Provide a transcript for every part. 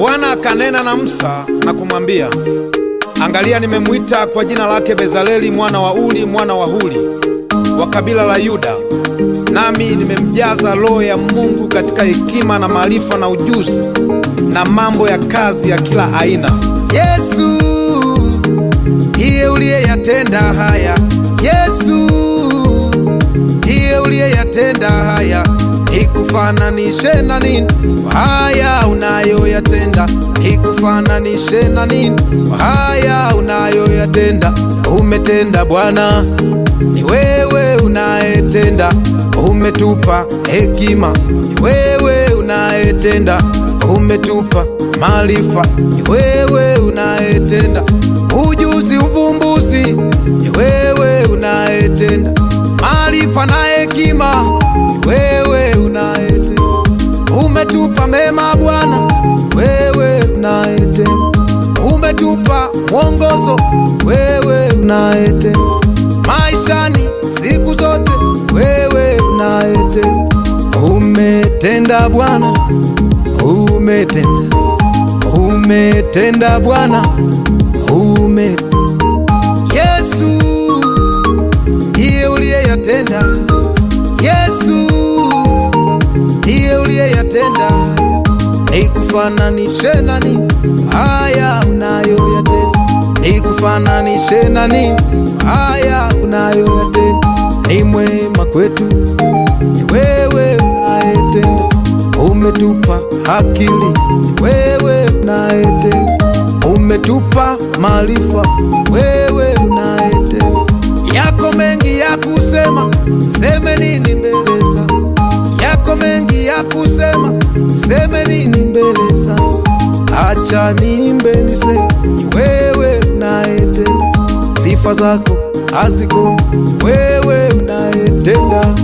Bwana akanena na Musa na kumwambia, angalia, nimemwita kwa jina lake Bezaleli mwana wa Uri mwana wa Huri wa kabila la Yuda, nami nimemjaza roho ya Mungu katika hekima na maarifa na ujuzi na mambo ya kazi ya kila aina. Yesu ndiye uliyeyatenda haya, Yesu ndiye uliyeyatenda haya. Nikufananishe na nini haya unayoyatenda? Nikufananishe na nini haya unayoyatenda? Umetenda Bwana, ni wewe unayetenda. Umetupa hekima, ni wewe unayetenda. Umetupa maarifa, ni wewe unayetenda. Ujuzi, uvumbuzi, ni wewe unayetenda. Maarifa na hekima, ni wewe unayetenda. Umetupa mema Bwana, wewe unayetenda. Umetupa mwongozo, wewe unayetenda. Maishani siku zote, wewe unayetenda. Umetenda Bwana, umetenda. Umetenda Bwana, umetenda. Yesu ndiye uliyeyatenda, Yesu ndiye uliyeyatenda. Nikufananishe na nini haya unayoyatenda? Nikufananishe na nini haya unayoyatenda? Ni mwema kwetu, ni wewe unayetenda. Umetupa akili, ni wewe unayetenda. Umetupa maarifa, wewe unayetenda. Yako mengi ya kusema, seme nini mbele zako? Yako mengi ya kusema, seme nini mbele zako? Acha niimbe niseme, ni wewe unayetenda. Sifa zako hazikomi, wewe unayetenda.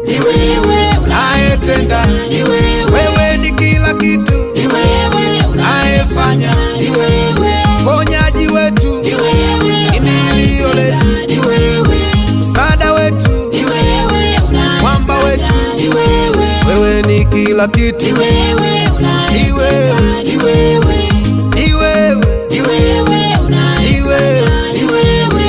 Ni wewe unayetenda, ni wewe ni kila kitu, ni wewe unayefanya, ni wewe ponyaji wetu, ni wewe kimbilio letu, ni wewe msaada wetu, ni wewe mwamba wetu, ni wewe, wewe ni kila kitu, ni wewe ni wewe, ni wewe, ni wewe, ni wewe ni wewe. ni wewe.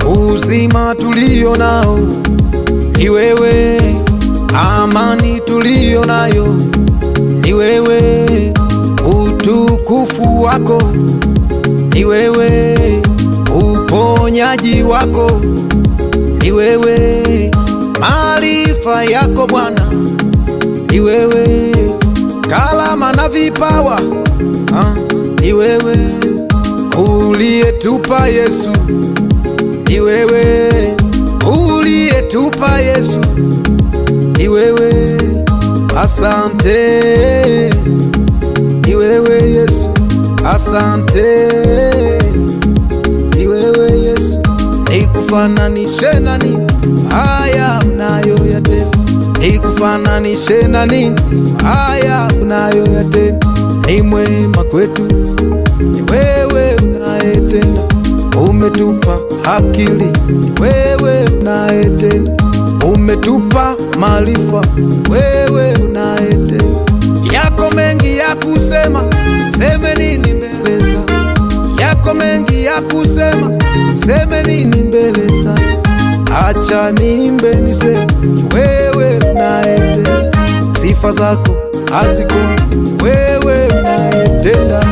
Uzima tulio nao ni wewe, amani tulio nayo ni wewe, utukufu wako ni wewe, uponyaji wako ni wewe, maarifa yako Bwana ni wewe, kalama na vipawa ni wewe, uliyetupa Yesu ni wewe, uliyetupa Yesu ni wewe. Asante, ni wewe Yesu. Asante, ni wewe Yesu. Nikufananishe na nini haya unayoyatenda? Nikufananishe na nini haya unayoyatenda? Ni mwema kwetu, ni wewe unayetenda. Umetupa akili, wewe unayetenda. Umetupa maarifa, wewe unayetenda. Yako mengi ya kusema, seme nini mbele zako? Yako mengi ya kusema, seme nini mbele zako? Acha niimbe niseme, wewe unayetenda. Sifa zako hazikomi, wewe unayetenda.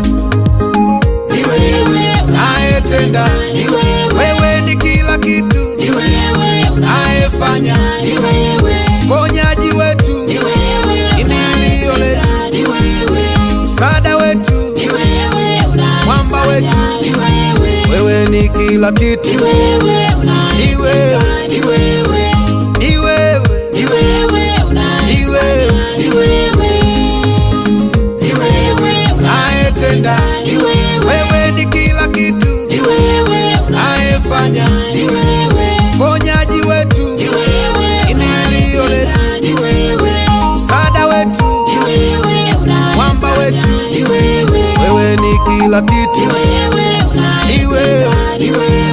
Ni wewe unayetenda, ni wewe ni kila kitu, ni wewe unayefanya, ni wewe ponyaji wetu, ni wewe kimbilio letu, ni wewe msaada wetu, ni wewe mwamba wetu, ni wewe, wewe ni kila kitu, ni wewe ni wewe, ni wewe, ni wewe, ni wewe ni wewe, ni wewe. kila kitu, ni wewe ni wewe, ni wewe